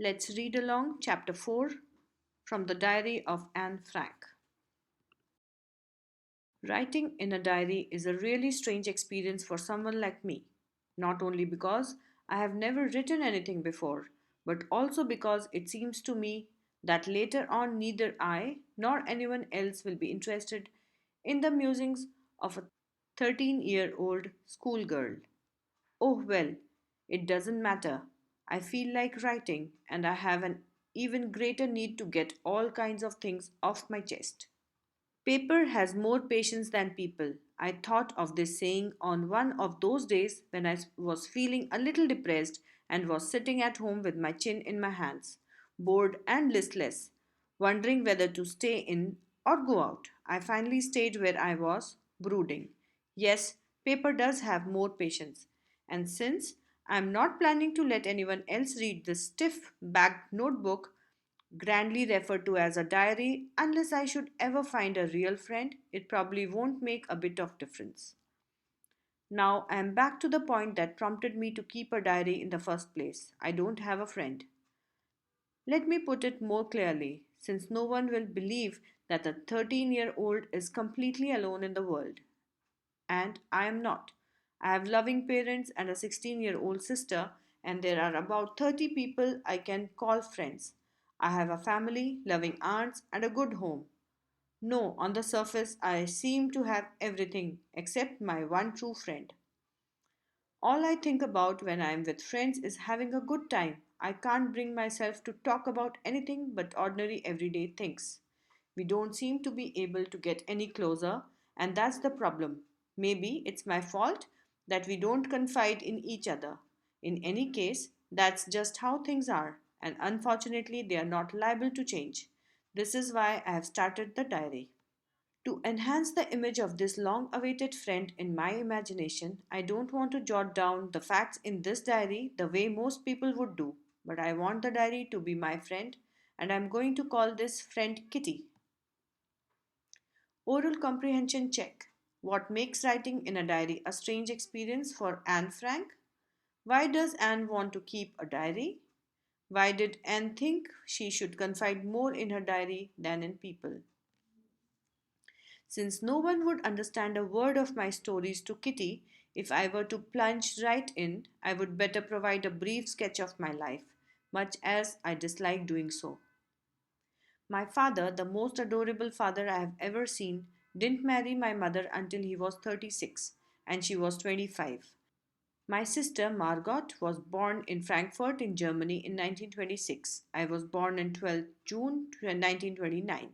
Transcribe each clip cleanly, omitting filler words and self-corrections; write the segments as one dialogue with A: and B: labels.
A: Let's read along Chapter 4 from the Diary of Anne Frank. Writing in a diary is a really strange experience for someone like me, not only because I have never written anything before, but also because it seems to me that later on neither I nor anyone else will be interested in the musings of a 13-year-old schoolgirl. Oh well, it doesn't matter. I feel like writing, and I have an even greater need to get all kinds of things off my chest. Paper has more patience than people. I thought of this saying on one of those days when I was feeling a little depressed and was sitting at home with my chin in my hands, bored and listless, wondering whether to stay in or go out. I finally stayed where I was, brooding. Yes, paper does have more patience. And since I am not planning to let anyone else read this stiff backed notebook, grandly referred to as a diary, unless I should ever find a real friend, it probably won't make a bit of difference. Now I am back to the point that prompted me to keep a diary in the first place. I don't have a friend. Let me put it more clearly, since no one will believe that a 13-year-old is completely alone in the world. And I am not. I have loving parents and a 16-year-old sister, and there are about 30 people I can call friends. I have a family, loving aunts, and a good home. No, on the surface, I seem to have everything except my one true friend. All I think about when I am with friends is having a good time. I can't bring myself to talk about anything but ordinary everyday things. We don't seem to be able to get any closer, and that's the problem. Maybe it's my fault that we don't confide in each other. In any case, that's just how things are, and unfortunately, they are not liable to change. This is why I have started the diary. To enhance the image of this long awaited friend in my imagination, I don't want to jot down the facts in this diary the way most people would do, but I want the diary to be my friend, and I'm going to call this friend Kitty. Oral comprehension check. What makes writing in a diary a strange experience for Anne Frank? Why does Anne want to keep a diary? Why did Anne think she should confide more in her diary than in people? Since no one would understand a word of my stories to Kitty, if I were to plunge right in, I would better provide a brief sketch of my life, much as I dislike doing so. My father, the most adorable father I have ever seen, didn't marry my mother until he was 36 and she was 25. My sister Margot was born in Frankfurt in Germany in 1926. I was born on 12th June 1929.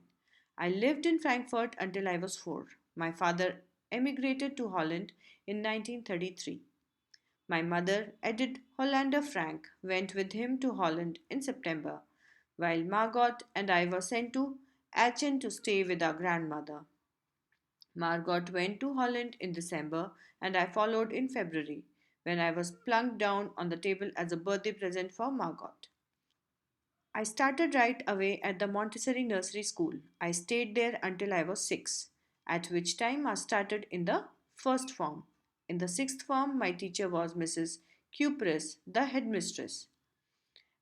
A: I lived in Frankfurt until I was 4. My father emigrated to Holland in 1933. My mother, Edith Hollander Frank, went with him to Holland in September, while Margot and I were sent to Aachen to stay with our grandmother. Margot went to Holland in December, and I followed in February, when I was plunked down on the table as a birthday present for Margot. I started right away at the Montessori Nursery School. I stayed there until I was 6, at which time I started in the first form. In the sixth form, my teacher was Mrs. Cupris, the headmistress.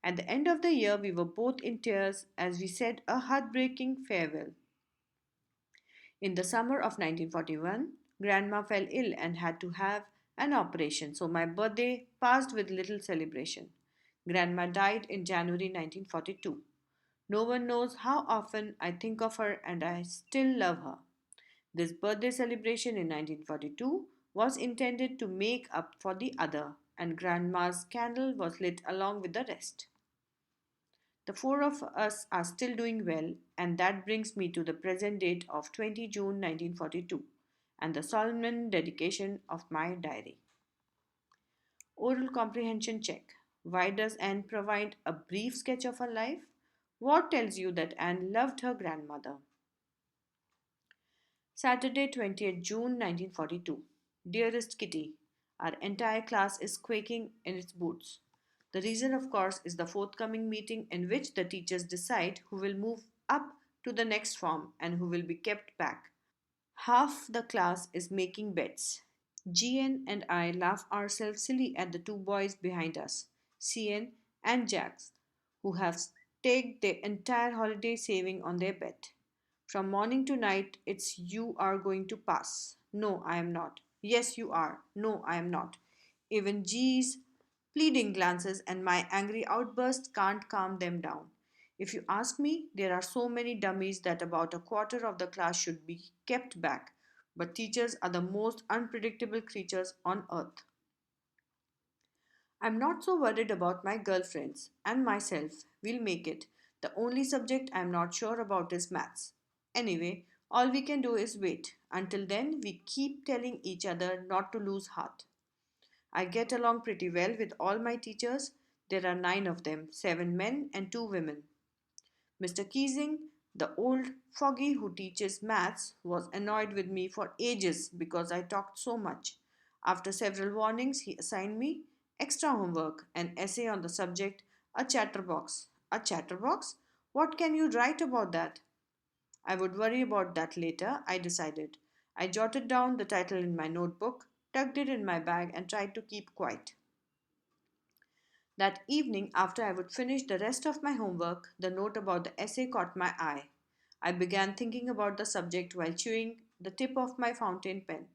A: At the end of the year, we were both in tears as we said a heartbreaking farewell. In the summer of 1941, Grandma fell ill and had to have an operation, so my birthday passed with little celebration. Grandma died in January 1942. No one knows how often I think of her and I still love her. This birthday celebration in 1942 was intended to make up for the other, and Grandma's candle was lit along with the rest. The four of us are still doing well, and that brings me to the present date of 20 June 1942 and the solemn dedication of my diary. Oral comprehension check. Why does Anne provide a brief sketch of her life? What tells you that Anne loved her grandmother? Saturday, 20th June 1942. Dearest Kitty, our entire class is quaking in its boots. The reason, of course, is the forthcoming meeting in which the teachers decide who will move up to the next form and who will be kept back. Half the class is making bets. GN and I laugh ourselves silly at the two boys behind us, CN and Jax, who have staked their entire holiday saving on their bet. From morning to night, it's you are going to pass. No, I am not. Yes, you are. No, I am not. Even G's pleading glances and my angry outbursts can't calm them down. If you ask me, there are so many dummies that about a quarter of the class should be kept back. But teachers are the most unpredictable creatures on earth. I'm not so worried about my girlfriends and myself. We'll make it. The only subject I'm not sure about is maths. Anyway, all we can do is wait. Until then, we keep telling each other not to lose heart. I get along pretty well with all my teachers. There are 9 of them, 7 men and 2 women. Mr. Keesing, the old fogey who teaches maths, was annoyed with me for ages because I talked so much. After several warnings, he assigned me extra homework, an essay on the subject, a chatterbox. A chatterbox? What can you write about that? I would worry about that later, I decided. I jotted down the title in my notebook, tucked it in my bag, and tried to keep quiet. That evening, after I would finish the rest of my homework, the note about the essay caught my eye. I began thinking about the subject while chewing the tip of my fountain pen.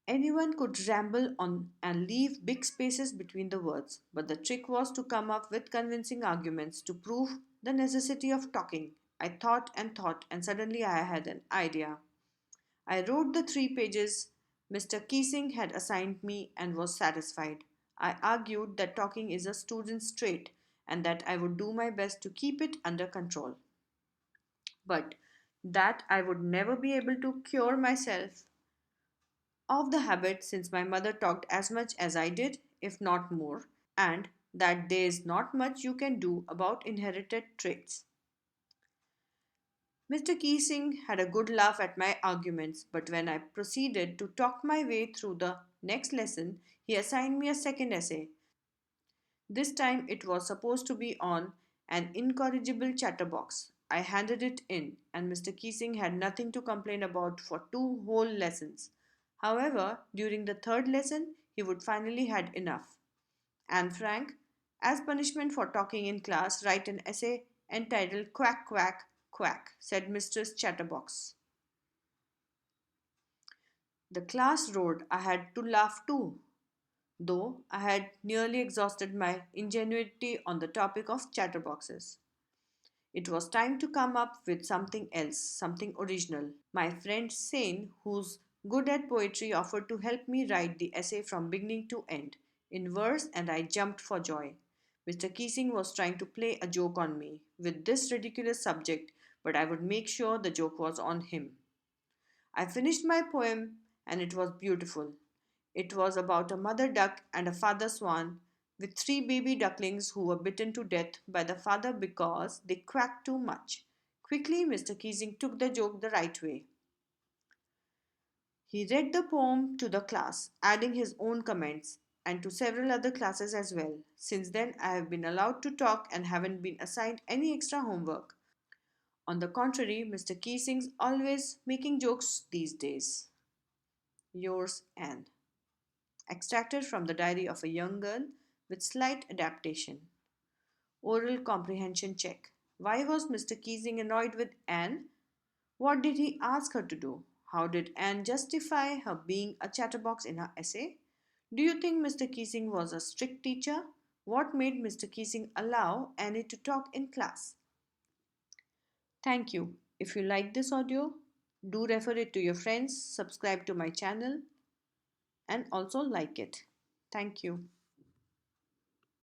A: Anyone could ramble on and leave big spaces between the words, but the trick was to come up with convincing arguments to prove the necessity of talking. I thought, and suddenly I had an idea. I wrote the 3 pages Mr. Keesing had assigned me and was satisfied. I argued that talking is a student's trait and that I would do my best to keep it under control, but that I would never be able to cure myself of the habit since my mother talked as much as I did, if not more, and that there is not much you can do about inherited traits. Mr. Keesing had a good laugh at my arguments, but when I proceeded to talk my way through the next lesson, he assigned me a second essay. This time it was supposed to be on an incorrigible chatterbox. I handed it in, and Mr. Keesing had nothing to complain about for 2 whole lessons. However, during the third lesson, he would finally had enough. And Frank, as punishment for talking in class, write an essay entitled Quack Quack Quack, said Mistress Chatterbox. The class roared. I had to laugh too, though I had nearly exhausted my ingenuity on the topic of chatterboxes. It was time to come up with something else, something original. My friend Sane, who's good at poetry, offered to help me write the essay from beginning to end in verse, and I jumped for joy. Mr. Keesing was trying to play a joke on me with this ridiculous subject, but I would make sure the joke was on him. I finished my poem, and it was beautiful. It was about a mother duck and a father swan with 3 baby ducklings who were bitten to death by the father because they quacked too much. Quickly, Mr. Keesing took the joke the right way. He read the poem to the class, adding his own comments, and to several other classes as well. Since then, I have been allowed to talk and haven't been assigned any extra homework. On the contrary, Mr. Keesing's always making jokes these days. Yours, Anne. Extracted from the diary of a young girl with slight adaptation. Oral comprehension check. Why was Mr. Keesing annoyed with Anne? What did he ask her to do? How did Anne justify her being a chatterbox in her essay? Do you think Mr. Keesing was a strict teacher? What made Mr. Keesing allow Annie to talk in class? Thank you. If you like this audio, do refer it to your friends, subscribe to my channel, and also like it. Thank you.